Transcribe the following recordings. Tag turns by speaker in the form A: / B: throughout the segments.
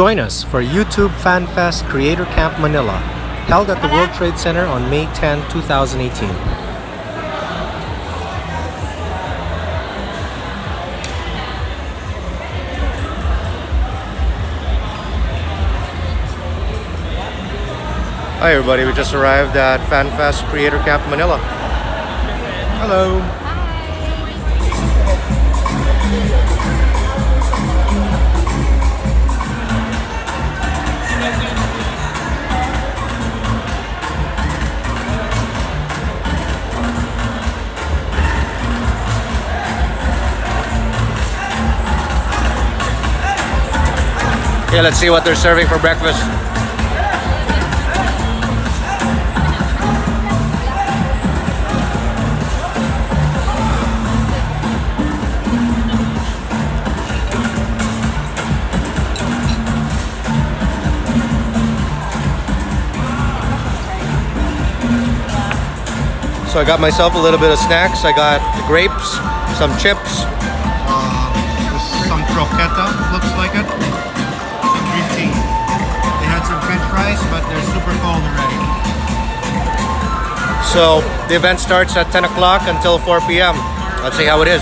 A: Join us for YouTube Fanfest Creator Camp Manila, held at the World Trade Center on May 10, 2018. Hi everybody, we just arrived at Fanfest Creator Camp Manila. Hello. Okay, let's see what they're serving for breakfast. So I got myself a little bit of snacks. I got the grapes, some chips.
B: Some croqueta, looks like it. Some green tea. They had some french fries, but they're super cold already.
A: So the event starts at 10 o'clock until 4 p.m. Let's see how it is.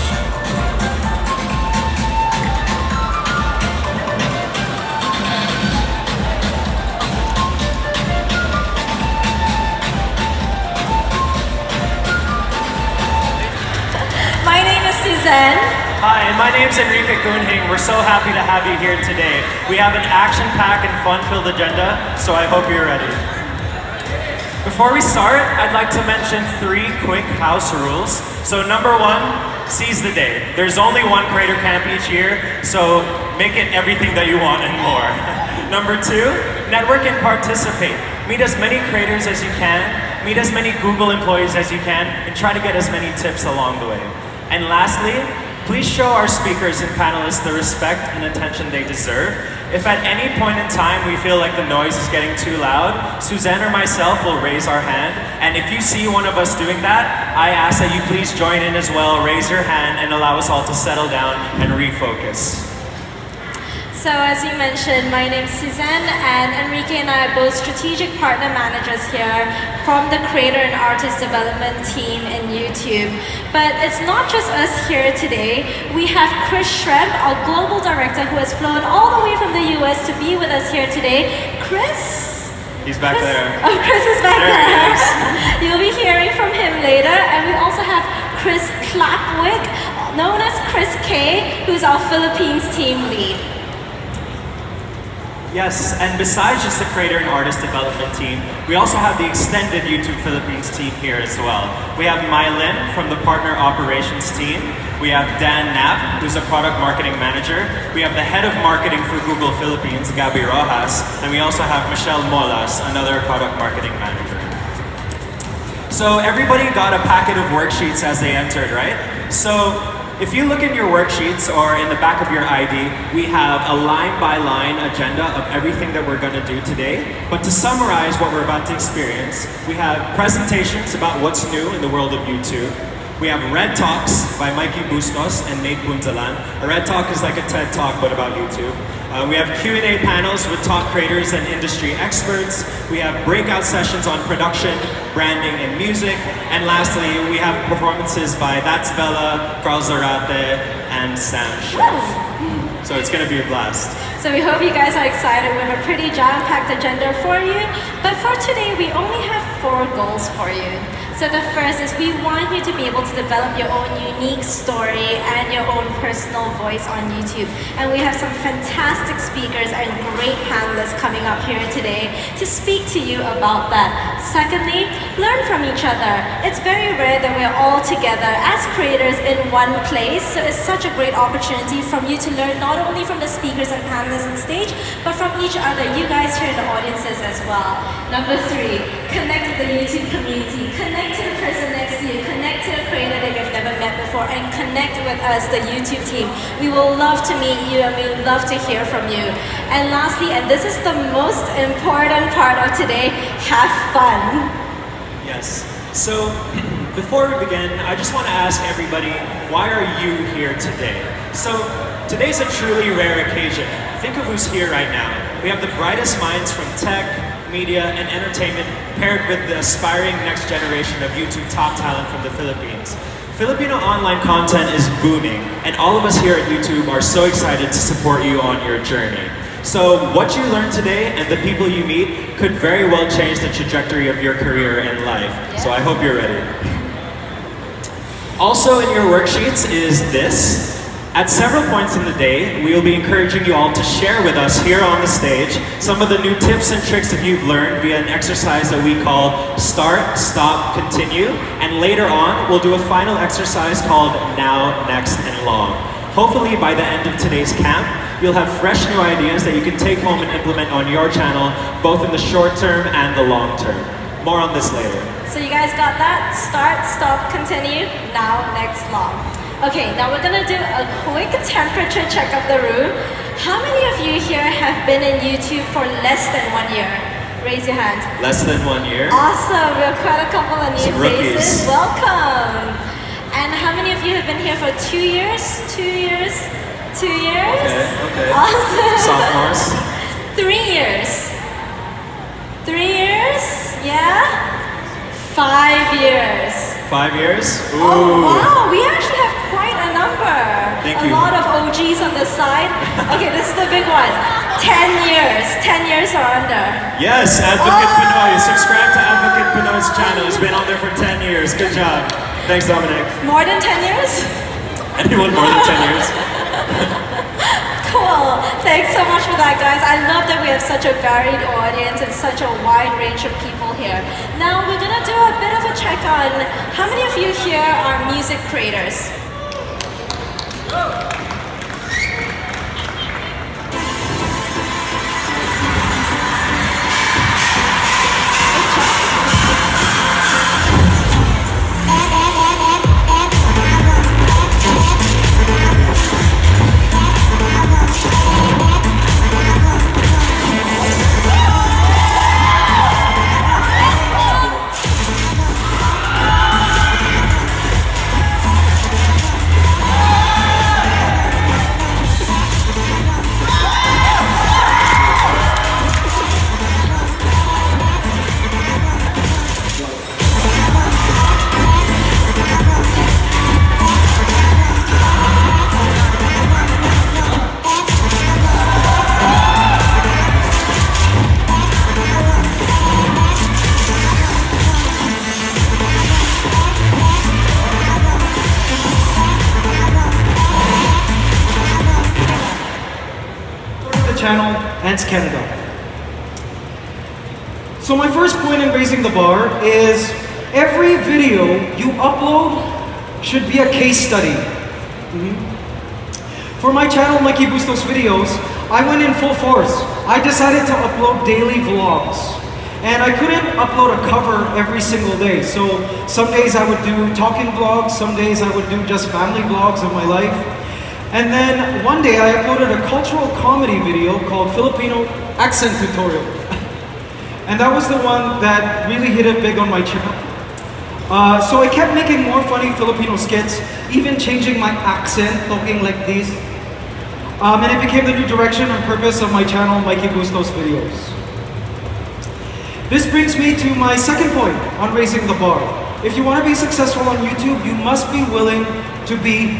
C: Hi, my name's Enrique Gunhing. We're so happy to have you here today. We have an action-packed and fun-filled agenda, so I hope you're ready. Before we start, I'd like to mention 3 quick house rules. So number 1, seize the day. There's only one Creator Camp each year, so make it everything that you want and more. Number 2, network and participate. Meet as many creators as you can, meet as many Google employees as you can, and try to get as many tips along the way. And lastly, please show our speakers and panelists the respect and attention they deserve. If at any point in time we feel like the noise is getting too loud, Suzanne or myself will raise our hand. And if you see one of us doing that, I ask that you please join in as well, raise your hand, and allow us all to settle down and refocus.
D: So as you mentioned, my name is Suzanne, and Enrique and I are both strategic partner managers here from the creator and artist development team in YouTube. But it's not just us here today. We have Chris Shreb, our global director, who has flown all the way from the US to be with us here today. Chris?
C: He's back there.
D: Oh, Chris is back there.
C: He is.
D: You'll be hearing from him later. And we also have Chris Clapwick, known as Chris K, who's our Philippines team lead.
C: Yes, and besides just the creator and artist development team, we also have the extended YouTube Philippines team here as well. We have Mylin from the partner operations team. We have Dan Knapp, who's a product marketing manager. We have the head of marketing for Google Philippines, Gabby Rojas. And we also have Michelle Molas, another product marketing manager. So everybody got a packet of worksheets as they entered, right? So if you look in your worksheets or in the back of your ID, we have a line-by-line agenda of everything that we're going to do today. But to summarize what we're about to experience, we have presentations about what's new in the world of YouTube. We have Red Talks by Mikey Bustos and Nate Bunzalan. A Red Talk is like a TED Talk, but about YouTube. We have Q&A panels with top creators and industry experts. We have breakout sessions on production, branding, and music. And lastly, we have performances by That's Bella, Carl Zarate, and Sam Schiff. So it's going to be a blast.
D: So we hope you guys are excited. We have a pretty jam-packed agenda for you. But for today, we only have 4 goals for you. So the first is we want you to be able to develop your own unique story and your own personal voice on YouTube. And we have some fantastic speakers and great panelists coming up here today to speak to you about that. Secondly, learn from each other. It's very rare that we're all together as creators in one place. So it's such a great opportunity from you to learn not only from the speakers and panelists on stage, but from each other, you guys here in the audiences as well. Number 3, connect with the YouTube community. Connect to the person next to you, connect to a creator that you've never met before, and connect with us, the YouTube team. We will love to meet you and we would love to hear from you. And lastly, and this is the most important part of today, have fun.
C: Yes. So before we begin, I just want to ask everybody, why are you here today? So today's a truly rare occasion. Think of who's here right now. we have the brightest minds from tech, media, and entertainment paired with the aspiring next generation of YouTube top talent from the Philippines. Filipino online content is booming, and all of us here at YouTube are so excited to support you on your journey. So what you learn today and the people you meet could very well change the trajectory of your career and life. So I hope you're ready. Also in your worksheets is this. At several points in the day, we will be encouraging you all to share with us here on the stage some of the new tips and tricks that you've learned via an exercise that we call Start, Stop, Continue. And later on, we'll do a final exercise called Now, Next, and Long. Hopefully by the end of today's camp, you'll have fresh new ideas that you can take home and implement on your channel, both in the short term and the long term. More on this later.
D: So you guys got that? Start, stop, continue, now, next, long. Okay, now we're gonna do a quick temperature check of the room. How many of you here have been in YouTube for less than 1 year? Raise your hand.
C: Less than 1 year?
D: Awesome, we have quite a couple of new faces.
C: Rookies.
D: Welcome. And how many of you have been here for 2 years? 2 years? 2 years?
C: Okay.
D: Awesome.
C: Sophomores?
D: 3 years. 3 years? Yeah? 5 years.
C: 5 years? Ooh.
D: Oh wow, we actually have quite a number.
C: Thank
D: a
C: you.
D: lot of OGs on the side. Okay, this is the big one. 10 years. 10 years or under.
C: Yes, Advocate Pinoy. Subscribe to Advocate Pinoy's channel. He's been on there for 10 years. Good job. Thanks, Dominic.
D: More than 10 years?
C: Anyone more than 10 years?
D: Cool. Thanks so much for that, guys. I love that we have such a varied audience and such a wide range of people here. Now, we're gonna do a bit of a check on how many of you here are music creators?
E: Channel and Canada. So my first point in raising the bar is every video you upload should be a case study. For my channel, Mikey Bustos videos, I went in full force. I decided to upload daily vlogs. And I couldn't upload a cover every single day. So some days I would do talking vlogs, some days I would do just family vlogs of my life. And then one day I uploaded a cultural comedy video called Filipino Accent Tutorial. And that was the one that really hit it big on my channel. So I kept making more funny Filipino skits, even changing my accent, talking like this. And it became the new direction and purpose of my channel, Mikey Bustos videos. This brings me to my second point on raising the bar. If you want to be successful on YouTube, you must be willing to be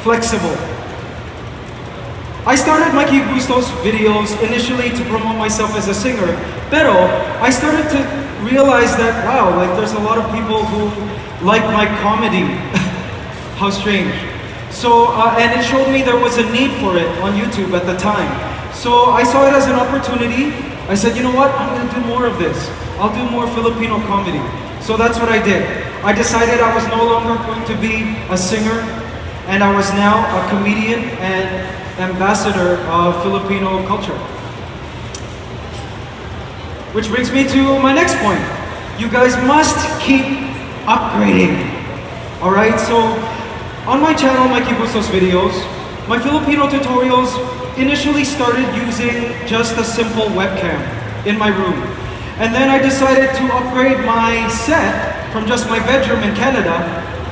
E: flexible. I started Mikey Bustos videos initially to promote myself as a singer, pero I started to realize that, wow, like there's a lot of people who like my comedy. How strange. So, and it showed me there was a need for it on YouTube at the time. So I saw it as an opportunity. I said, you know what, I'm gonna do more of this. I'll do more Filipino comedy. So that's what I did. I decided I was no longer going to be a singer, and I was now a comedian and ambassador of Filipino culture. Which brings me to my next point. You guys must keep upgrading. Alright, so on my channel, Mikey Bustos videos, my Filipino tutorials initially started using just a simple webcam in my room. And then I decided to upgrade my set from just my bedroom in Canada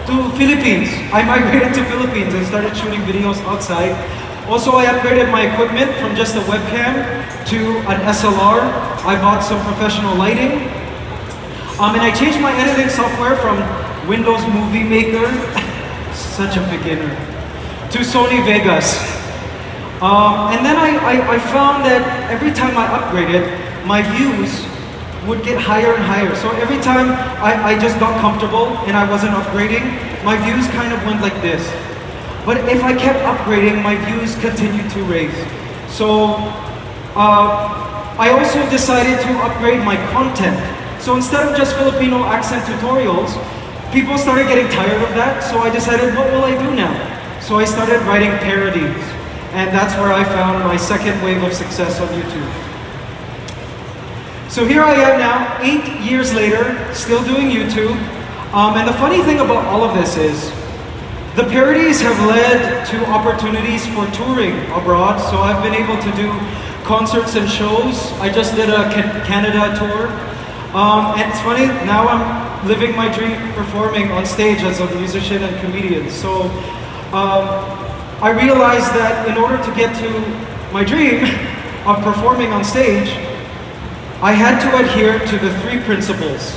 E: to Philippines. I migrated to Philippines and started shooting videos outside. Also, I upgraded my equipment from just a webcam to an SLR. I bought some professional lighting. And I changed my editing software from Windows Movie Maker, such a beginner, to Sony Vegas. And then I found that every time I upgraded, my views would get higher and higher. So every time I just got comfortable and I wasn't upgrading, my views kind of went like this. But if I kept upgrading, my views continued to raise. So I also decided to upgrade my content. So instead of just Filipino accent tutorials, people started getting tired of that. So I decided, what will I do now? So I started writing parodies. And that's where I found my second wave of success on YouTube. So here I am now, 8 years later, still doing YouTube. And the funny thing about all of this is, the parodies have led to opportunities for touring abroad. So I've been able to do concerts and shows. I just did a Canada tour. And it's funny, now I'm living my dream performing on stage as a musician and comedian. So I realized that in order to get to my dream of performing on stage, I had to adhere to the 3 principles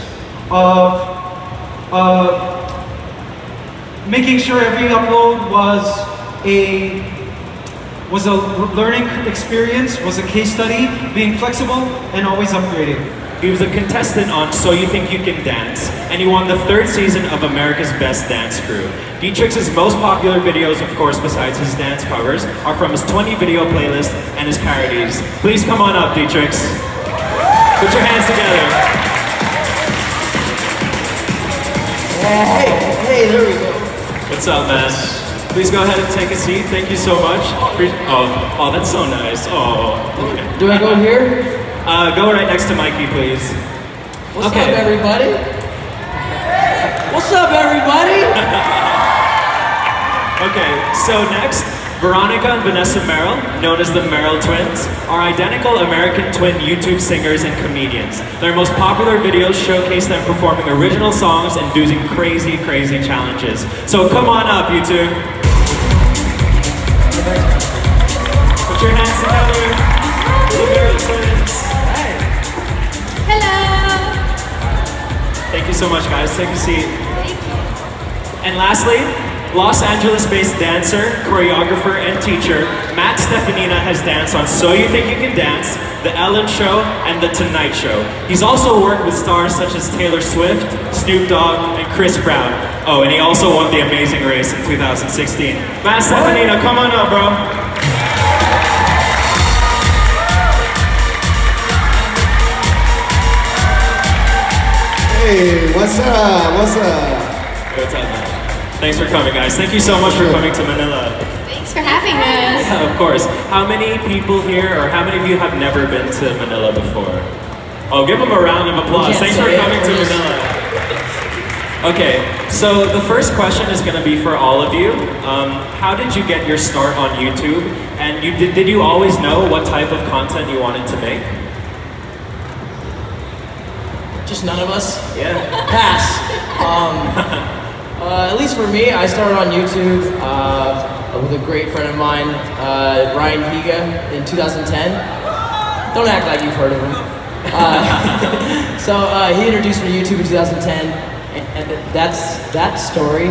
E: of making sure every upload was a learning experience, was a case study, being flexible, and always upgrading.
C: He was a contestant on So You Think You Can Dance, and he won the 3rd season of America's Best Dance Crew. D-Trix's most popular videos, of course, besides his dance covers, are from his 20 video playlist and his parodies. Please come on up, D-Trix. Put your hands together.
F: Hey, there we go.
C: What's up, man? Please go ahead and take a seat. Thank you so much. Oh, that's so nice. Oh. Okay.
F: Do I go here?
C: Go right next to Mikey, please.
F: What's up, everybody? What's up, everybody?
C: Okay, so next, Veronica and Vanessa Merrill, known as the Merrill twins, are identical American twin YouTube singers and comedians. Their most popular videos showcase them performing original songs and doing crazy, crazy challenges. So come on up, you two. Put your hands together. The Merrill twins.
D: Hello!
C: Thank you so much, guys. Take a seat.
D: Thank you.
C: And lastly, Los Angeles-based dancer, choreographer, and teacher, Matt Steffanina has danced on So You Think You Can Dance, The Ellen Show, and The Tonight Show. He's also worked with stars such as Taylor Swift, Snoop Dogg, and Chris Brown. Oh, and he also won The Amazing Race in 2016. Matt Steffanina, come on up, bro.
G: Hey, what's up? What's up?
C: What's up, man? Thanks for coming, guys. Thank you so much for coming to Manila.
D: Thanks for having us.
C: Yeah, of course. How many people here, or how many of you have never been to Manila before? Oh, give them a round of applause. Thanks for coming to Manila. Okay, so the first question is going to be for all of you. How did you get your start on YouTube? And did you always know what type of content you wanted to make?
F: Just none of us?
C: Yeah.
F: Pass. At least for me, I started on YouTube with a great friend of mine, Ryan Higa, in 2010. Don't act like you've heard of him. So he introduced me to YouTube in 2010, and that's that story.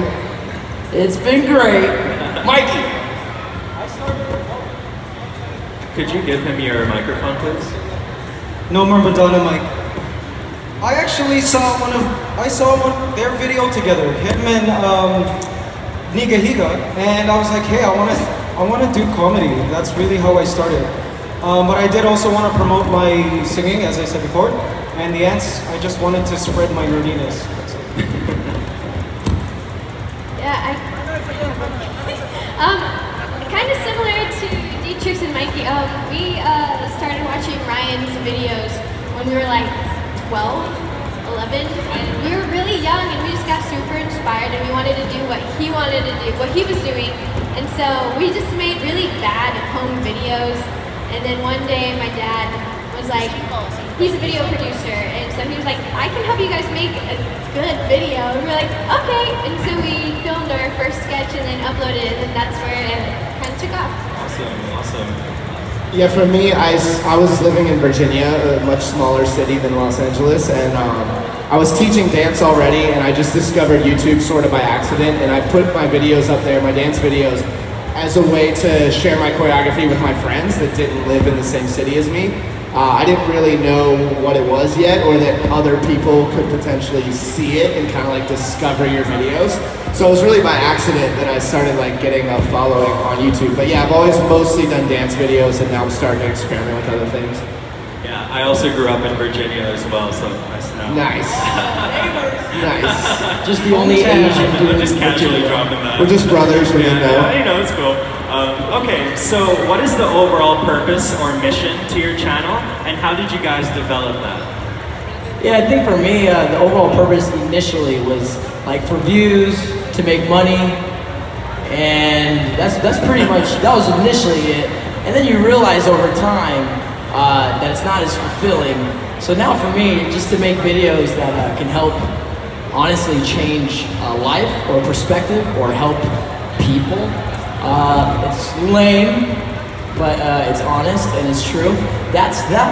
F: It's been great. Mikey!
C: Could you give him your microphone, please?
E: No more Madonna mic. I actually saw their video together, him and Niga Higa, and I was like, hey, I want to do comedy. That's really how I started. But I did also want to promote my singing, as I said before, and the ants, I just wanted to spread my nerdiness.
D: Yeah, kind of similar to D-Trix and Mikey. We started watching Ryan's videos when we were like 12, 11, and we were really young, and we just got super inspired, and we wanted to do what he wanted to do, what he was doing, and so we just made really bad home videos. And then one day my dad was like, he's a video producer, and so he was like, I can help you guys make a good video. And we were like, okay, and so we filmed our first sketch and then uploaded it, and that's where it kind of took off.
C: Awesome.
G: Yeah, for me, I was living in Virginia, a much smaller city than Los Angeles, and I was teaching dance already, and I just discovered YouTube sort of by accident, and I put my videos up there, my dance videos, as a way to share my choreography with my friends that didn't live in the same city as me. I didn't really know what it was yet, or that other people could potentially see it and kind of like discover your videos. So it was really by accident that I started like getting a following on YouTube. But yeah, I've always mostly done dance videos, and now I'm starting to experiment with other things.
C: Yeah, I also grew up in Virginia as well, so nice to know.
G: Nice. Nice.
F: Just the only Asian dude.
C: Just casually dropping that.
G: We're just brothers, we didn't know.
C: Yeah, you know, it's cool. Okay, so what is the overall purpose or mission to your channel, and how did you guys develop that?
F: Yeah, I think for me, the overall purpose initially was like for views, to make money, and that's pretty much, that was initially it. And then you realize over time that it's not as fulfilling. So now for me, just to make videos that can help honestly change life or perspective or help people. It's lame, but it's honest and it's true. That's that.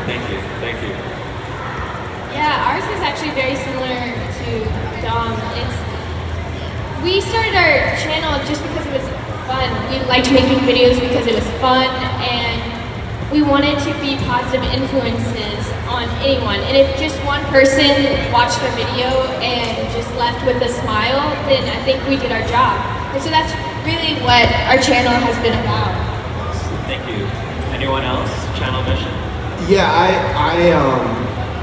C: Thank you.
H: Yeah, ours is actually very similar to Dom. We started our channel just because it was fun. We liked making videos because it was fun, and we wanted to be positive influences on anyone. And if just one person watched our video and just left with a smile, then I think we did our job. And so that's really what our channel has been about.
C: Thank you. Anyone else? Channel mission?
G: Yeah,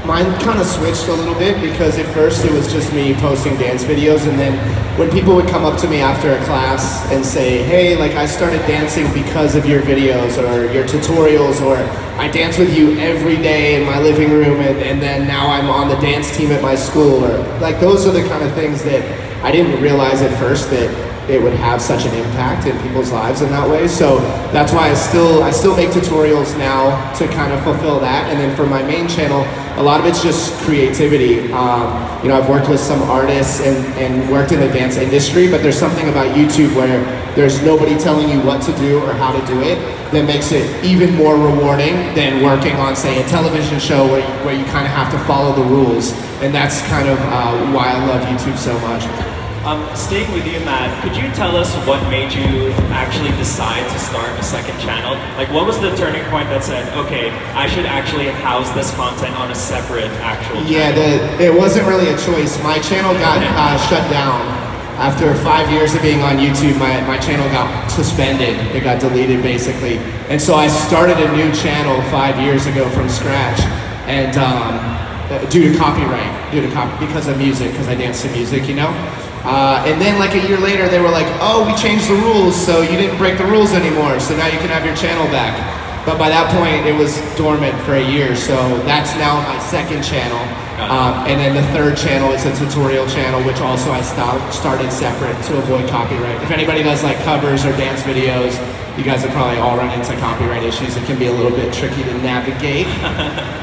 G: mine kind of switched a little bit, because at first it was just me posting dance videos, and then when people would come up to me after a class and say, hey, like I started dancing because of your videos or your tutorials, or I dance with you every day in my living room, and then now I'm on the dance team at my school, or like those are the kind of things that I didn't realize at first that it would have such an impact in people's lives in that way. So that's why I still make tutorials now to kind of fulfill that. And then for my main channel, a lot of it's just creativity. You know, I've worked with some artists and worked in the dance industry, but there's something about YouTube where there's nobody telling you what to do or how to do it that makes it even more rewarding than working on, say, a television show where you kind of have to follow the rules. And that's kind of why I love YouTube so much.
C: Staying with you, Matt, could you tell us what made you actually decide to start a second channel? Like, what was the turning point that said, okay, I should actually house this content on a separate actual channel?
G: Yeah, it wasn't really a choice. My channel got shut down. After 5 years of being on YouTube, my channel got suspended. It got deleted, basically. And so I started a new channel 5 years ago from scratch. And due to copyright, because of music, because I dance to music, you know? And then like a year later, they were like, oh, we changed the rules, so you didn't break the rules anymore, so now you can have your channel back. But by that point, it was dormant for a year, so that's now my second channel. And then the third channel is a tutorial channel, which also I started separate to avoid copyright. If anybody does like covers or dance videos, you guys have probably all run into copyright issues. It can be a little bit tricky to navigate,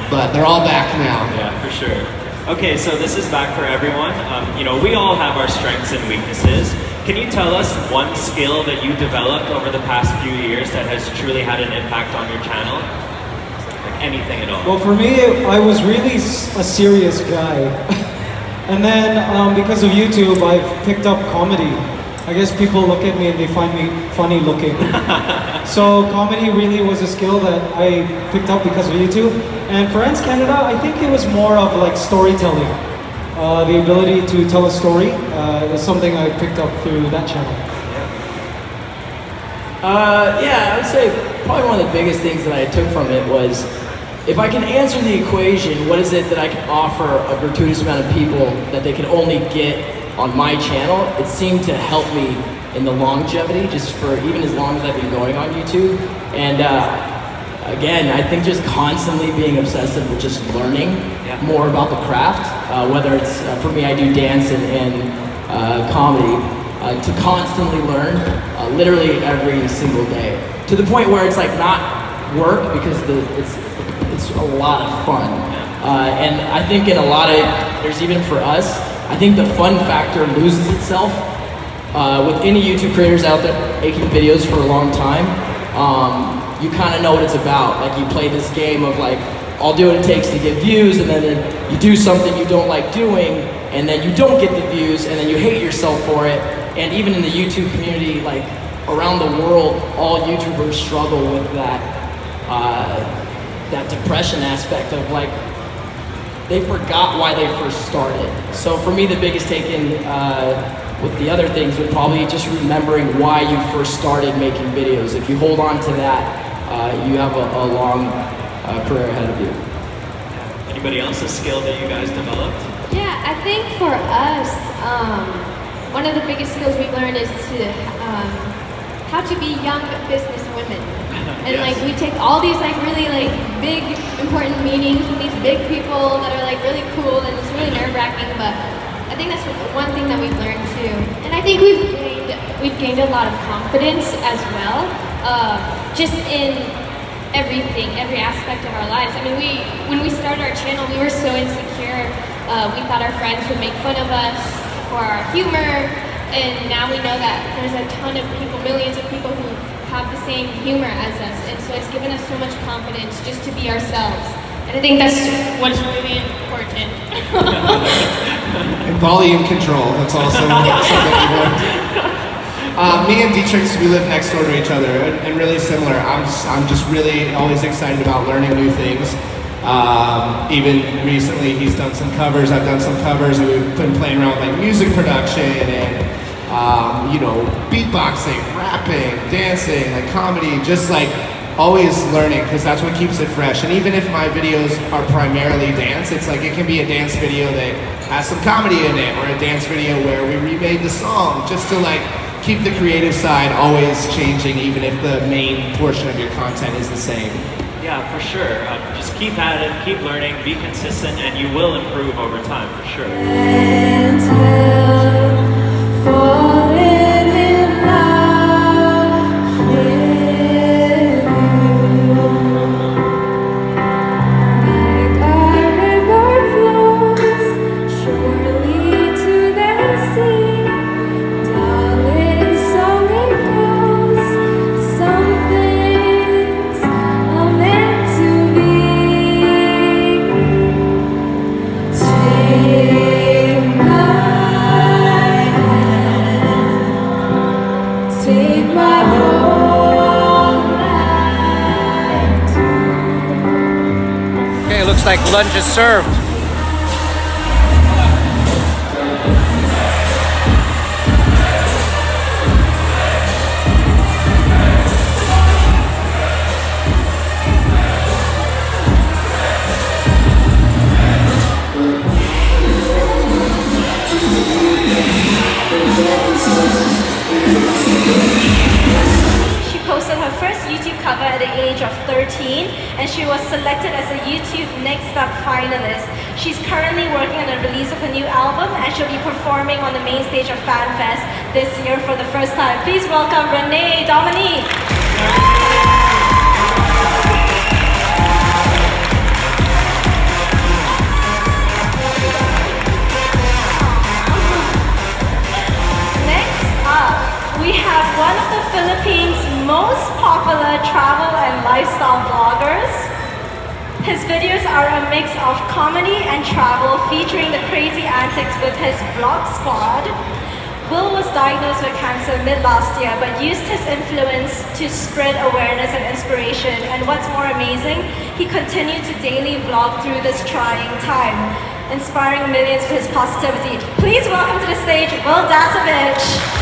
G: but they're all back now.
C: Yeah, for sure. Okay, so this is back for everyone. You know, we all have our strengths and weaknesses. Can you tell us one skill that you developed over the past few years that has truly had an impact on your channel? Like anything at all?
E: Well, for me, I was really a serious guy. And then because of YouTube, I've picked up comedy. I guess people look at me and they find me funny looking. So comedy really was a skill that I picked up because of YouTube. And for Ants Canada, I think it was more of like storytelling. The ability to tell a story is something I picked up through that channel.
F: Yeah, I would say probably one of the biggest things that I took from it was, if I can answer the equation, what is it that I can offer a gratuitous amount of people that they can only get on my channel? It seemed to help me in the longevity, just for even as long as I've been going on YouTube. And again, I think just constantly being obsessive with just learning more about the craft, whether it's, for me, I do dance and comedy, to constantly learn, literally every single day. To the point where it's like not work, because it's a lot of fun. And I think in a lot of, there's even for us, I think the fun factor loses itself with any YouTube creators out there making videos for a long time. you kind of know what it's about. Like you play this game of like, I'll do what it takes to get views, and then you do something you don't like doing, and then you don't get the views, and then you hate yourself for it. And even in the YouTube community, like around the world, all YouTubers struggle with that, that depression aspect of like, they forgot why they first started. So for me, the biggest take-in with the other things would probably just remembering why you first started making videos. If you hold on to that, you have a long career ahead of you.
C: Anybody else a skill that you guys developed?
H: Yeah, I think for us, one of the biggest skills we've learned is to how to be young business women. And like we take all these like really like big important meetings with these big people that are like really cool, and it's really nerve-wracking, but I think that's one thing that we've learned too. And I think we've gained a lot of confidence as well, just in everything, every aspect of our lives. I mean, when we started our channel, we were so insecure. We thought our friends would make fun of us for our humor, and now we know that there's a ton of people, millions of people who have the same humor as us, and so it's given us so much confidence just to be ourselves. And I think that's what's really important.
G: And volume control, that's also something important. Me and D-Trix, we live next door to each other, and really similar. I'm just really always excited about learning new things. Even recently, he's done some covers, I've done some covers, and we've been playing around with like music production and you know, beatboxing, rapping, dancing, like comedy, just like always learning, because that's what keeps it fresh. And even if my videos are primarily dance, it's like it can be a dance video that has some comedy in it, or a dance video where we remade the song, just to like keep the creative side always changing, even if the main portion of your content is the same.
C: Yeah, for sure. Just keep at it, keep learning, be consistent, and you will improve over time, for sure.
A: Like lunch is served.
D: She posted her first YouTube cover at the age of 13, and she was selected as a YouTube Next Up finalist. She's currently working on the release of a new album, and she'll be performing on the main stage of Fanfest this year for the first time. Please welcome Renee Dominique. Next up, we have one of the Philippines' most popular travel and lifestyle vloggers. His videos are a mix of comedy and travel, featuring the crazy antics with his vlog squad. Wil was diagnosed with cancer mid-last year, but used his influence to spread awareness and inspiration. And what's more amazing, he continued to daily vlog through this trying time, inspiring millions with his positivity. Please welcome to the stage, Wil Dasovich.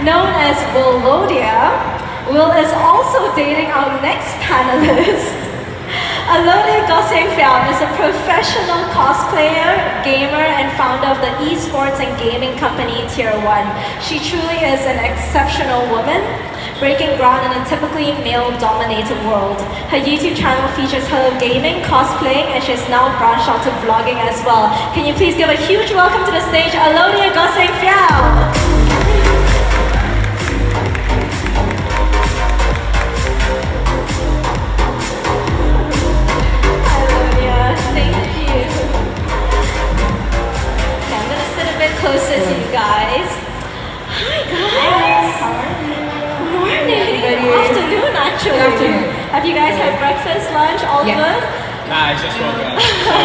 D: Known as Alodia, Wil is also dating our next panelist. Alodia Gosiengfiao is a professional cosplayer, gamer, and founder of the esports and gaming company Tier 1. She truly is an exceptional woman, breaking ground in a typically male-dominated world. Her YouTube channel features her gaming, cosplaying, and she's now branched out to vlogging as well. Can you please give a huge welcome to the stage, Alodia Gosiengfiao? Thank you. Have you guys had breakfast, lunch, all
I: Yes.
D: good?
J: Nah, I just woke up, so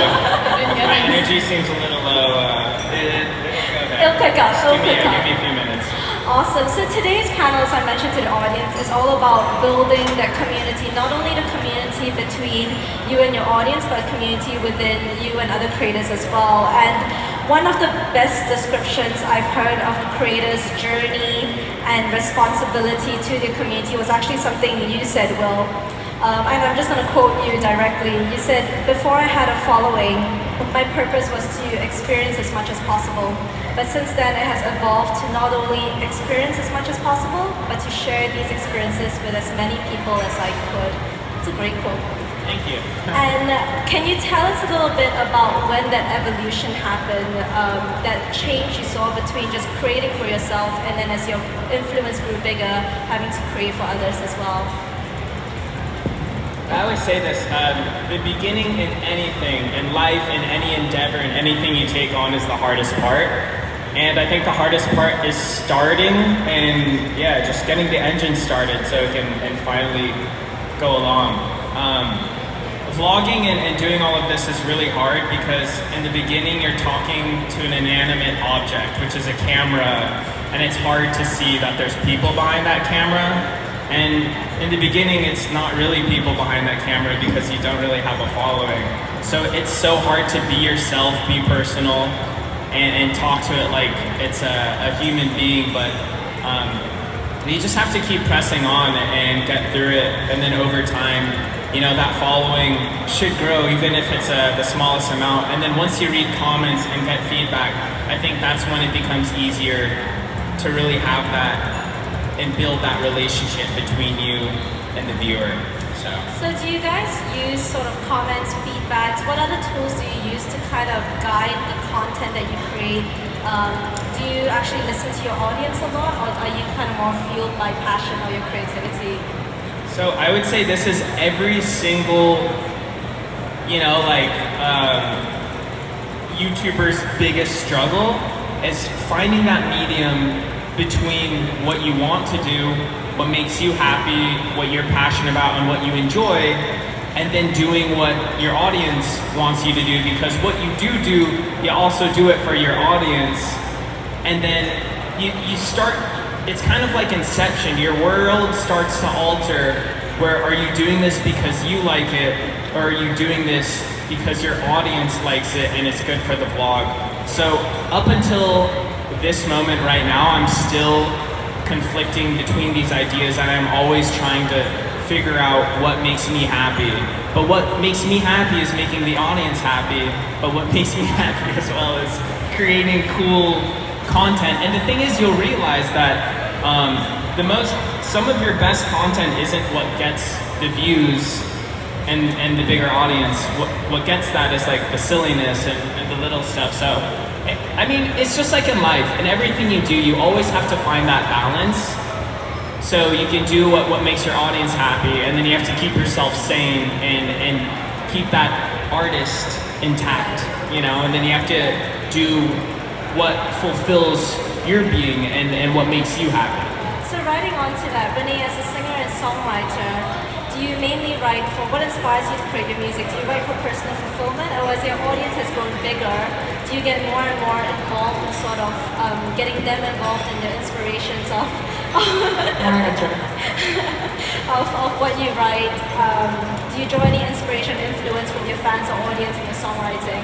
J: my energy seems a little low.
D: It'll pick up.
J: Give me a few minutes.
D: Awesome. So today's panel, as I mentioned to the audience, is all about building that community, not only the community between you and your audience, but community within you and other creators as well. And one of the best descriptions I've heard of a creator's journey and responsibility to the community was actually something you said, Will. And I'm just going to quote you directly. You said, "Before I had a following, my purpose was to experience as much as possible. But since then, it has evolved to not only experience as much as possible, but to share these experiences with as many people as I could." It's a great quote.
J: Thank you.
D: And can you tell us a little bit about when that evolution happened, that change you saw between just creating for yourself and then as your influence grew bigger, having to create for others as well?
J: I always say this, the beginning in anything, in life, in any endeavor, in anything you take on is the hardest part. And I think the hardest part is starting and yeah, just getting the engine started so it can finally go along. Vlogging and doing all of this is really hard because in the beginning you're talking to an inanimate object, which is a camera, and it's hard to see that there's people behind that camera. And in the beginning, it's not really people behind that camera because you don't really have a following. So it's so hard to be yourself, be personal, and talk to it like it's a human being, but you just have to keep pressing on and get through it. And then over time, you know, that following should grow, even if it's the smallest amount. And then once you read comments and get feedback, I think that's when it becomes easier to really have that and build that relationship between you and the viewer. So
D: do you guys use sort of comments, feedbacks? What other tools do you use to kind of guide the content that you create? Do you actually listen to your audience a lot, or are you kind of more fueled by passion or your creativity?
J: So I would say this is every single, you know, like YouTuber's biggest struggle is finding that medium between what you want to do, what makes you happy, what you're passionate about, and what you enjoy, and then doing what your audience wants you to do, because what you do, you also do it for your audience, and then you start, it's kind of like Inception, your world starts to alter, where are you doing this because you like it, or are you doing this because your audience likes it and it's good for the vlog? So up until this moment right now, I'm still conflicting between these ideas, and I'm always trying to figure out what makes me happy. But what makes me happy is making the audience happy, but what makes me happy as well is creating cool content. And the thing is, you'll realize that some of your best content isn't what gets the views and the bigger audience. What gets that is like the silliness and the little stuff. So I mean, it's just like in life, in everything you do, you always have to find that balance. So you can do what makes your audience happy, and then you have to keep yourself sane and keep that artist intact, you know, and then you have to do what fulfills your being and what makes you happy.
D: So writing on to that, Renee, as a singer and songwriter, do you mainly write for, what inspires you to create your music? Do you write for personal fulfillment, or as your audience has grown bigger, do you get more and more involved in sort of getting them involved in the inspirations of what you write? Do you draw any inspiration, influence from your fans or audience in your songwriting?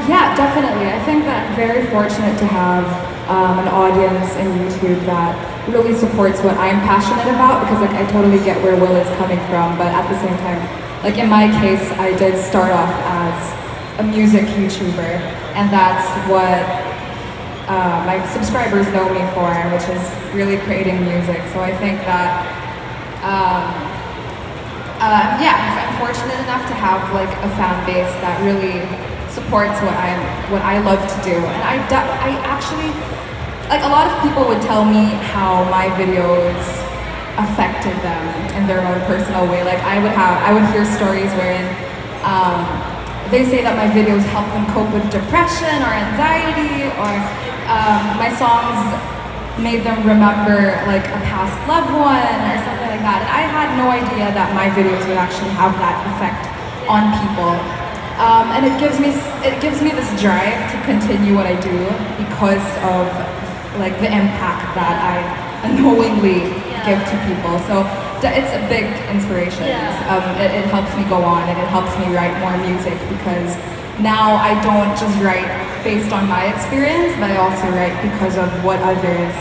I: Yeah, definitely. I think that I'm very fortunate to have an audience in YouTube that really supports what I'm passionate about, because like I totally get where Will is coming from, but at the same time, like in my case, I did start off as a music YouTuber, and that's what my subscribers know me for, which is really creating music. So I think that yeah, I'm fortunate enough to have like a fan base that really supports what I love to do, and I actually, like, a lot of people would tell me how my videos affected them in their own personal way. Like I would hear stories wherein they say that my videos help them cope with depression or anxiety, or my songs made them remember like a past loved one or something like like that. And I had no idea that my videos would actually have that effect on people. And it gives me this drive to continue what I do because of like the impact that I unknowingly give to people. So it's a big inspiration. It helps me go on, and it helps me write more music because now I don't just write based on my experience, but I also write because of what others,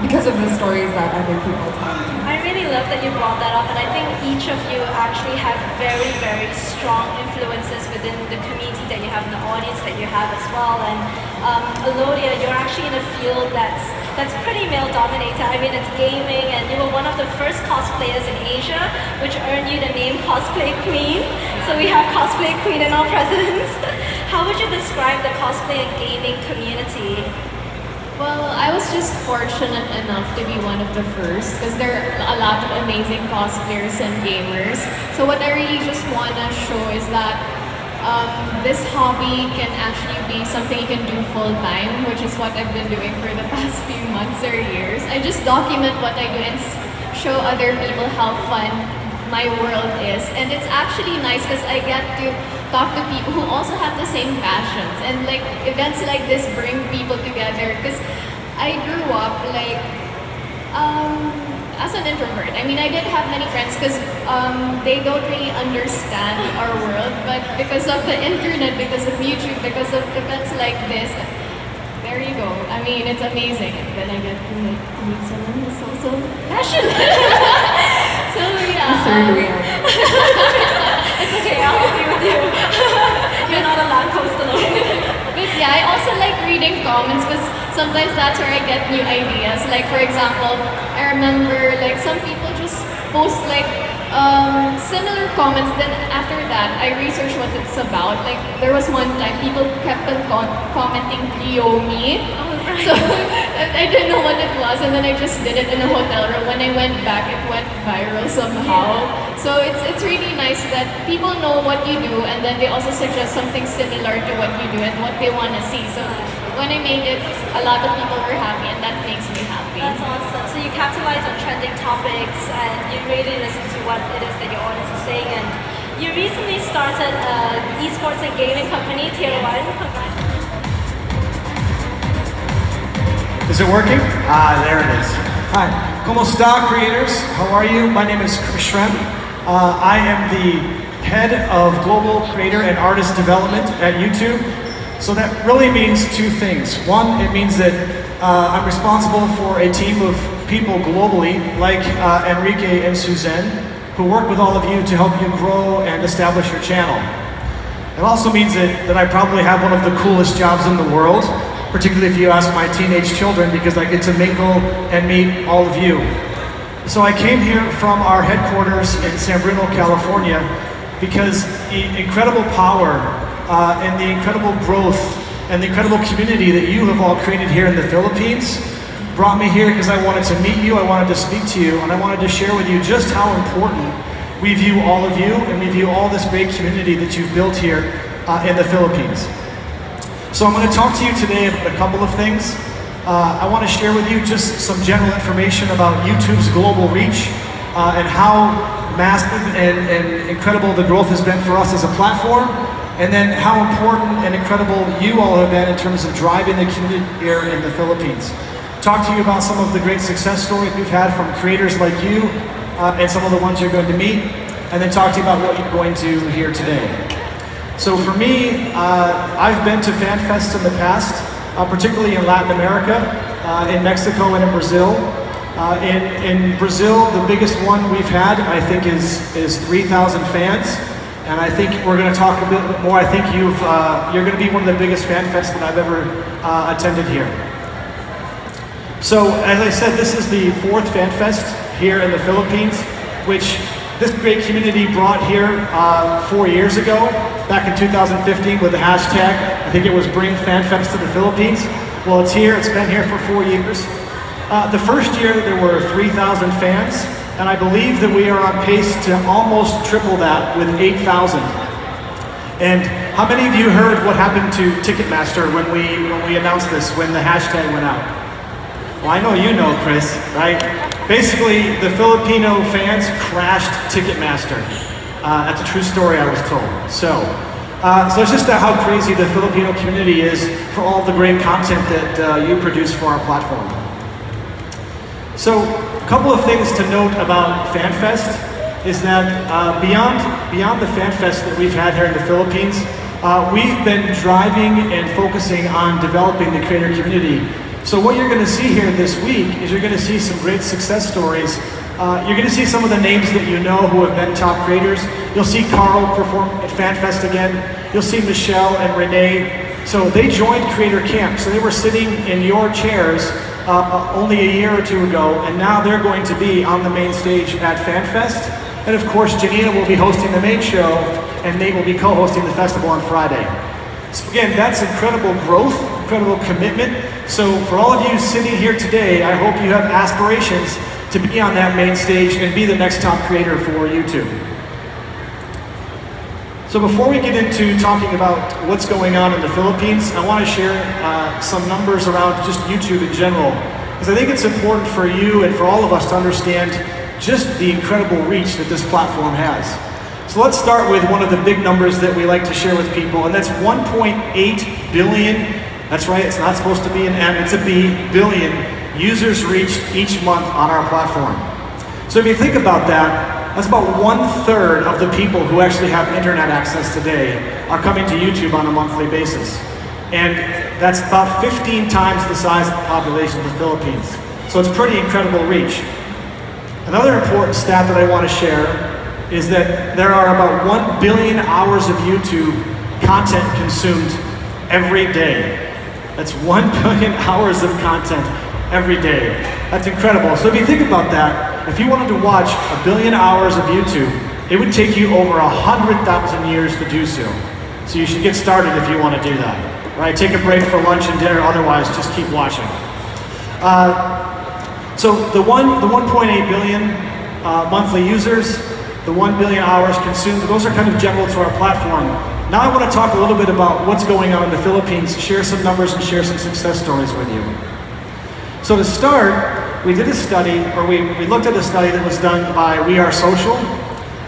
I: because of the stories that other people tell me.
D: I really love that you brought that up, and I think each of you actually have very, very strong influences within the community that you have, and the audience that you have as well. And Alodia, you're actually in a field that's pretty male-dominated. I mean, it's gaming, and you were one of the first cosplayers in Asia, which earned you the name Cosplay Queen. So we have Cosplay Queen in our presence. How would you describe the cosplay and gaming community?
H: Well, I was just fortunate enough to be one of the first because there are a lot of amazing cosplayers and gamers. So what I really just want to show is that this hobby can actually be something you can do full time, which is what I've been doing for the past few months or years. I just document what I do and show other people how fun my world is. And it's actually nice because I get to talk to people who also have the same passions, and like events like this bring people together because I grew up like as an introvert. I mean, I did have many friends because they don't really understand our world, but because of the internet, because of YouTube, because of events like this, there you go. I mean, it's amazing. And then I get to meet someone who's also passionate. So yeah.
I: Third wheel.
D: It's okay, I'll be with you. You're not a lamppost alone.
H: But yeah, I also like reading comments because sometimes that's where I get new ideas. Like for example, I remember like some people just post like similar comments. Then after that, I researched what it's about. Like there was one time people kept on commenting Yomi. So I didn't know what it was, and then I just did it in a hotel room. When I went back, it went viral somehow. So it's really nice that people know what you do, and then they also suggest something similar to what you do and what they want to see. So when I made it, a lot of people were happy, and that makes me happy.
D: That's awesome. So you capitalize on trending topics, and you really listen to what it is that your audience is saying. And you recently started an esports and gaming company, Tier 1.
K: Is it working? There it is. Hi, ¿Cómo está, creators? How are you? My name is Chris Shrem. I am the head of global creator and artist development at YouTube. So that really means two things. One, it means that I'm responsible for a team of people globally, like Enrique and Suzanne, who work with all of you to help you grow and establish your channel. It also means that I probably have one of the coolest jobs in the world, particularly if you ask my teenage children, because I get to mingle and meet all of you. So I came here from our headquarters in San Bruno, California, because the incredible power and the incredible growth and the incredible community that you have all created here in the Philippines brought me here because I wanted to meet you, I wanted to speak to you, and I wanted to share with you just how important we view all of you and we view all this great community that you've built here in the Philippines. So I'm going to talk to you today about a couple of things. I want to share with you just some general information about YouTube's global reach and how massive and incredible the growth has been for us as a platform, and then how important and incredible you all have been in terms of driving the community here in the Philippines. Talk to you about some of the great success stories we've had from creators like you and some of the ones you're going to meet, and then talk to you about what you're going to hear today. So for me, I've been to Fanfest in the past, particularly in Latin America, in Mexico and in Brazil. In Brazil, the biggest one we've had, I think, is 3,000 fans. And I think we're going to talk a bit more. I think you're going to be one of the biggest Fanfests that I've ever attended here. So, as I said, this is the 4th Fanfest here in the Philippines, which this great community brought here 4 years ago, back in 2015 with the hashtag, I think it was Bring FanFest to the Philippines. Well, it's here, it's been here for 4 years. The first year there were 3,000 fans, and I believe that we are on pace to almost triple that with 8,000. And how many of you heard what happened to Ticketmaster when we announced this, when the hashtag went out? Well, I know you know, Chris, right? Basically, the Filipino fans crashed Ticketmaster. That's a true story I was told. So it's just how crazy the Filipino community is for all the great content that you produce for our platform. So a couple of things to note about Fanfest is that beyond the Fanfest that we've had here in the Philippines, we've been driving and focusing on developing the creator community. So what you're going to see here this week is you're going to see some great success stories. You're going to see some of the names that you know who have been top creators. You'll see Carl perform at Fanfest again. You'll see Michelle and Renee. So they joined Creator Camp. So they were sitting in your chairs only a year or two ago, and now they're going to be on the main stage at Fanfest. And of course, Janina will be hosting the main show, and Nate will be co-hosting the festival on Friday. So again, that's incredible growth, incredible commitment. So for all of you sitting here today, I hope you have aspirations to be on that main stage and be the next top creator for YouTube. So before we get into talking about what's going on in the Philippines, I want to share some numbers around just YouTube in general, because I think it's important for you and for all of us to understand just the incredible reach that this platform has. So let's start with one of the big numbers that we like to share with people, and that's 1.8 billion, that's right, it's not supposed to be an M, it's a B, billion users reached each month on our platform. So if you think about that, that's about 1/3 of the people who actually have internet access today are coming to YouTube on a monthly basis. And that's about 15 times the size of the population of the Philippines. So it's pretty incredible reach. Another important stat that I want to share is that there are about 1 billion hours of YouTube content consumed every day. That's 1 billion hours of content every day. That's incredible. So if you think about that, if you wanted to watch 1 billion hours of YouTube, it would take you over 100,000 years to do so. So you should get started if you want to do that. Right? Take a break for lunch and dinner, otherwise just keep watching. So the 1.8 billion monthly users, the 1 billion hours consumed, those are kind of general to our platform. Now I want to talk a little bit about what's going on in the Philippines, share some numbers and share some success stories with you. So to start, we did a study, or we looked at a study that was done by We Are Social,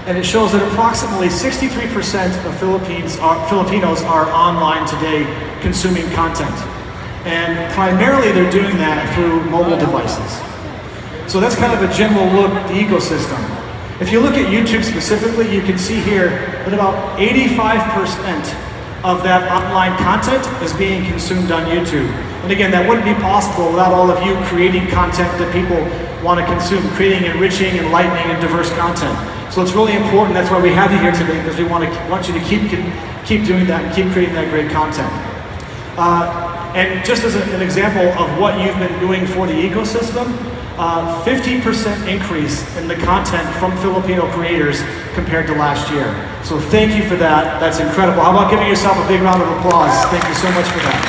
K: and it shows that approximately 63% of Filipinos are online today consuming content. And primarily they're doing that through mobile devices. So that's kind of a general look at the ecosystem. If you look at YouTube specifically, you can see here that about 85% of that online content is being consumed on YouTube. And again, that wouldn't be possible without all of you creating content that people want to consume, creating enriching, enlightening, and diverse content. So it's really important. That's why we have you here today, because we want you to keep doing that and keep creating that great content. And just as an example of what you've been doing for the ecosystem, 50% increase in the content from Filipino creators compared to last year. So thank you for that. That's incredible. How about giving yourself a big round of applause? Thank you so much for that.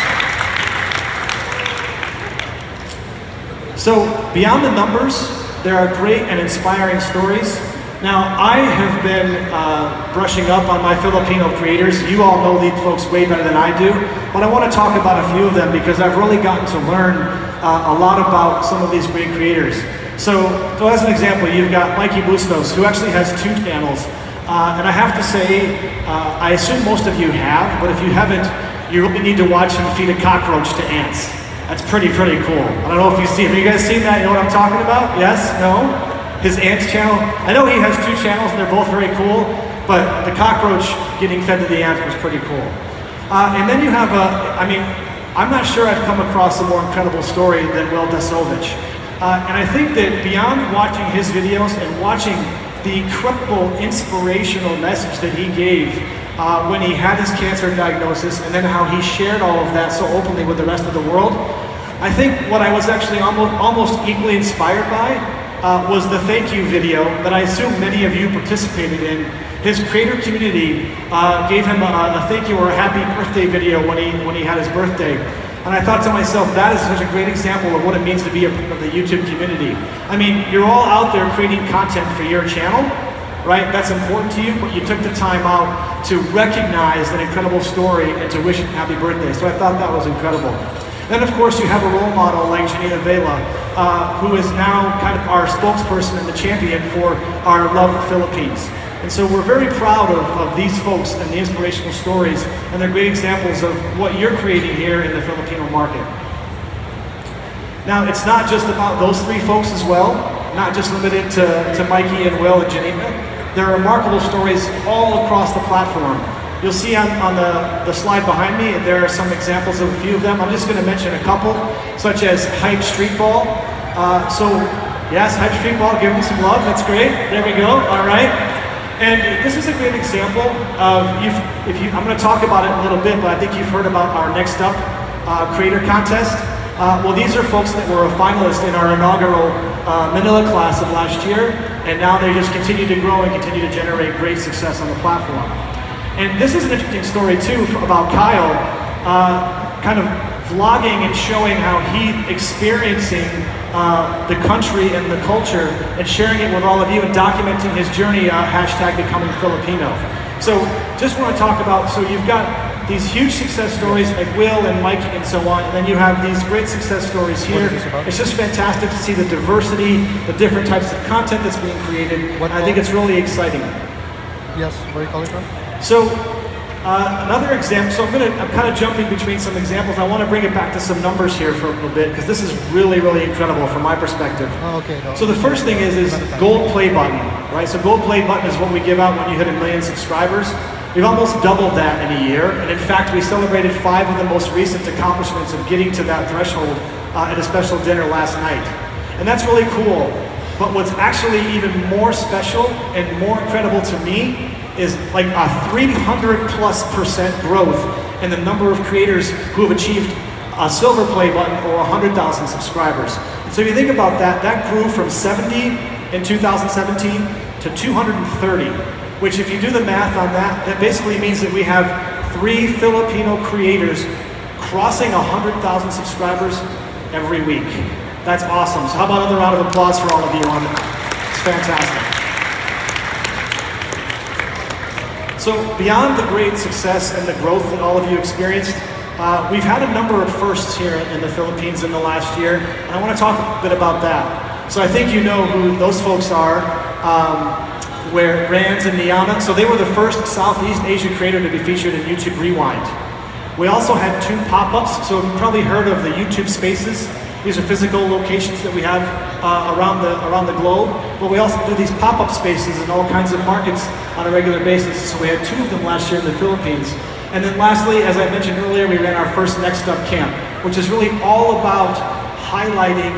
K: So beyond the numbers, there are great and inspiring stories. Now, I have been brushing up on my Filipino creators. You all know these folks way better than I do, but I want to talk about a few of them because I've really gotten to learn a lot about some of these great creators. So as an example, you've got Mikey Bustos, who actually has 2 channels. And I have to say, I assume most of you have, but if you haven't, you really need to watch him feed a cockroach to ants. That's pretty cool. I don't know if have you guys seen that? You know what I'm talking about? Yes? No? His ants channel. I know he has 2 channels and they're both very cool, but the cockroach getting fed to the ants was pretty cool. And then you have I'm not sure I've come across a more incredible story than Wil Dasovich. And I think that beyond watching his videos and watching the incredible inspirational message that he gave when he had his cancer diagnosis, and then how he shared all of that so openly with the rest of the world, I think what I was actually almost equally inspired by was the thank you video that I assume many of you participated in. His creator community gave him a thank you or a happy birthday video when he had his birthday. And I thought to myself, that is such a great example of what it means to be a part of the YouTube community. I mean, you're all out there creating content for your channel, right? That's important to you, but you took the time out to recognize an incredible story and to wish him happy birthday. So I thought that was incredible. Then of course you have a role model like Janina Vela, who is now kind of our spokesperson and the champion for our love of Philippines. And so we're very proud of these folks and the inspirational stories, and they're great examples of what you're creating here in the Filipino market. Now, it's not just about those three folks as well, not just limited to Mikey and Wil and Janina. There are remarkable stories all across the platform. You'll see on the slide behind me, there are some examples of a few of them. I'm just going to mention a couple, such as Hype Street Ball. Yes, Hype Street Ball, give them some love, that's great. There we go, all right. And this is a great example of, I'm going to talk about it in a little bit, but I think you've heard about our Next Up creator contest. Well, these are folks that were a finalist in our inaugural Manila class of last year, and now they just continue to grow and continue to generate great success on the platform. And this is an interesting story too about Kyle, kind of vlogging and showing how he experiencing the country and the culture and sharing it with all of you and documenting his journey, hashtag becoming Filipino. So just want to talk about, so you've got these huge success stories like Wil and Mikey and so on, and then you have these great success stories here. It's just fantastic to see the diversity, the different types of content that's being created. I think it's really exciting.
B: Yes, where are you calling from?
K: So another example, so I'm kind of jumping between some examples. I want to bring it back to some numbers here for a little bit, because this is really, really incredible from my perspective.
B: Oh, okay. No.
K: So the first thing is gold play button, right? So gold play button is what we give out when you hit 1 million subscribers. We've almost doubled that in a year, and in fact, we celebrated 5 of the most recent accomplishments of getting to that threshold at a special dinner last night. And that's really cool. But what's actually even more special and more incredible to me is like a 300+% growth in the number of creators who have achieved a silver play button or 100,000 subscribers. And so if you think about that, that grew from 70 in 2017 to 230, which if you do the math on that, that basically means that we have 3 Filipino creators crossing 100,000 subscribers every week. That's awesome. So how about another round of applause for all of you on it? It's fantastic. So beyond the great success and the growth that all of you experienced, we've had a number of firsts here in the Philippines in the last year, and I want to talk a bit about that. So I think you know who those folks are, where Rans and Niana, so they were the first Southeast Asian creator to be featured in YouTube Rewind. We also had 2 pop-ups, so you've probably heard of the YouTube Spaces. These are physical locations that we have around the globe, but we also do these pop-up spaces in all kinds of markets on a regular basis. So we had 2 of them last year in the Philippines. And then lastly, as I mentioned earlier, we ran our first Next Up camp, which is really all about highlighting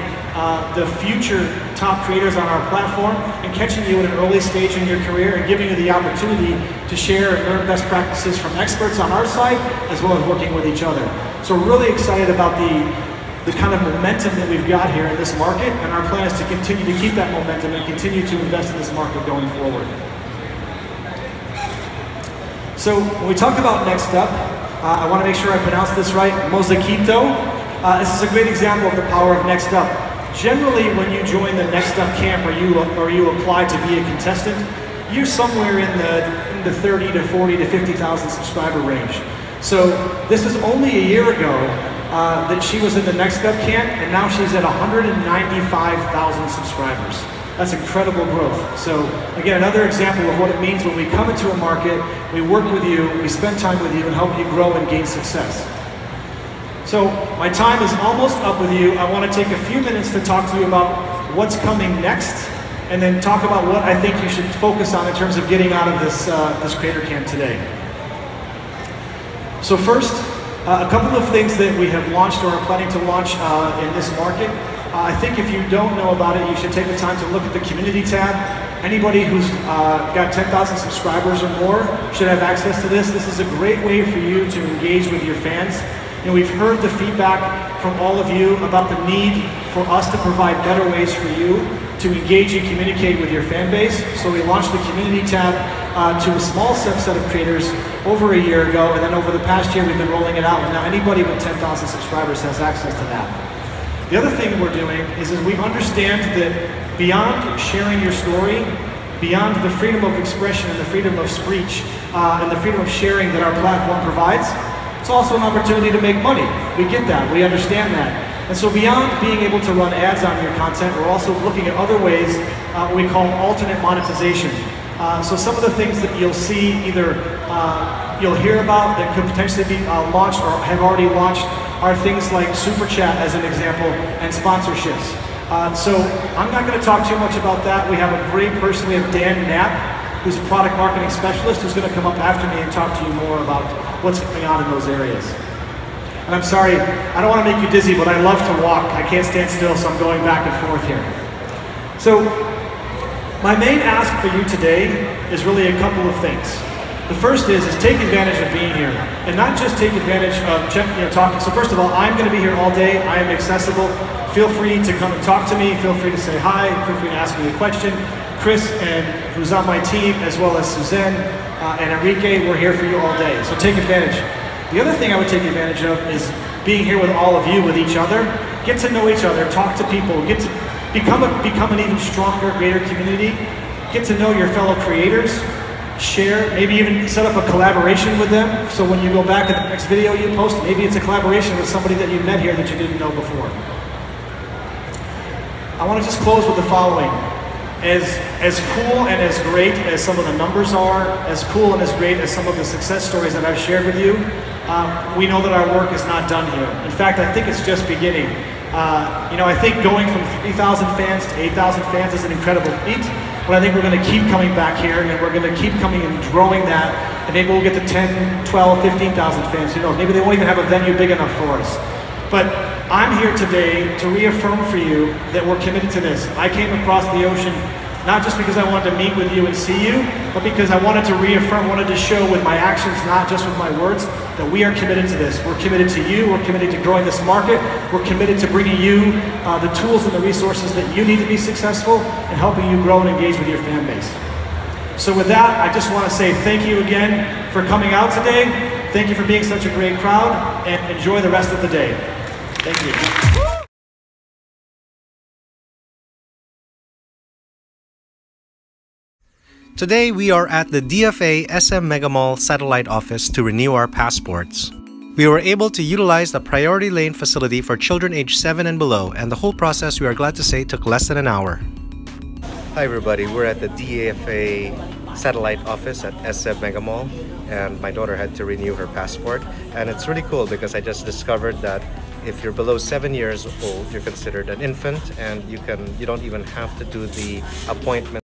K: the future top creators on our platform and catching you at an early stage in your career and giving you the opportunity to share and learn best practices from experts on our side, as well as working with each other. So we're really excited about the kind of momentum that we've got here in this market, and our plan is to continue to keep that momentum and continue to invest in this market going forward. So when we talk about Next Up, I want to make sure I pronounce this right, Mozaquito. This is a great example of the power of Next Up. Generally, when you join the Next Up camp or you apply to be a contestant, you're somewhere in the 30 to 40 to 50,000 subscriber range. So this is only a year ago that she was in the Next Up camp, and now she's at 195,000 subscribers. That's incredible growth. So again, another example of what it means when we come into a market, we work with you, we spend time with you, and help you grow and gain success. So my time is almost up with you. I want to take a few minutes to talk to you about what's coming next, and then talk about what I think you should focus on in terms of getting out of this creator camp today. So first, a couple of things that we have launched or are planning to launch in this market. I think if you don't know about it, you should take the time to look at the community tab. Anybody who's got 10,000 subscribers or more should have access to this. This is a great way for you to engage with your fans. And we've heard the feedback from all of you about the need for us to provide better ways for you to engage and communicate with your fan base. So we launched the community tab to a small subset of creators over a year ago, and then over the past year we've been rolling it out, and now anybody with 10,000 subscribers has access to that. The other thing we're doing is we understand that beyond sharing your story, beyond the freedom of expression and the freedom of speech and the freedom of sharing that our platform provides, it's also an opportunity to make money. We get that, we understand that. And so beyond being able to run ads on your content, we're also looking at other ways, we call alternate monetization. So some of the things that you'll see, either you'll hear about that could potentially be launched or have already launched, are things like Super Chat as an example, and sponsorships. So I'm not going to talk too much about that. We have a great person, we have Dan Knapp, who's a product marketing specialist, who's going to come up after me and talk to you more about what's going on in those areas. And I'm sorry, I don't want to make you dizzy, but I love to walk. I can't stand still, so I'm going back and forth here. So my main ask for you today is really a couple of things. The first is take advantage of being here, and not just take advantage of talking. So first of all, I'm going to be here all day. I am accessible. Feel free to come and talk to me. Feel free to say hi. Feel free to ask me a question. Chris, who's on my team, as well as Suzanne and Enrique, we're here for you all day. So take advantage. The other thing I would take advantage of is being here with all of you, with each other. Get to know each other. Talk to people. Get to become an even stronger, greater community. Get to know your fellow creators. Share, maybe even set up a collaboration with them, so when you go back at the next video you post, maybe it's a collaboration with somebody that you met here that you didn't know before. I want to just close with the following. As cool and as great as some of the numbers are, as cool and as great as some of the success stories that I've shared with you, we know that our work is not done here. In fact, I think it's just beginning. I think going from 3,000 fans to 8,000 fans is an incredible feat. But I think we're going to keep coming back here, and we're going to keep coming and growing that, and maybe we'll get to 10, 12, 15,000 fans, who knows, maybe they won't even have a venue big enough for us. But I'm here today to reaffirm for you that we're committed to this. I came across the ocean not just because I wanted to meet with you and see you, but because I wanted to reaffirm, wanted to show with my actions, not just with my words, that we are committed to this. We're committed to you, we're committed to growing this market, we're committed to bringing you the tools and the resources that you need to be successful and helping you grow and engage with your fan base. So with that, I just want to say thank you again for coming out today. Thank you for being such a great crowd, and enjoy the rest of the day. Thank you.
A: Today we are at the DFA SM Mega Mall satellite office to renew our passports. We were able to utilize the priority lane facility for children aged 7 and below, and the whole process, we are glad to say, took less than an hour. Hi everybody, we're at the DFA satellite office at SM Mega Mall, and my daughter had to renew her passport. And it's really cool because I just discovered that if you're below 7 years old, you're considered an infant, and you don't even have to do the appointment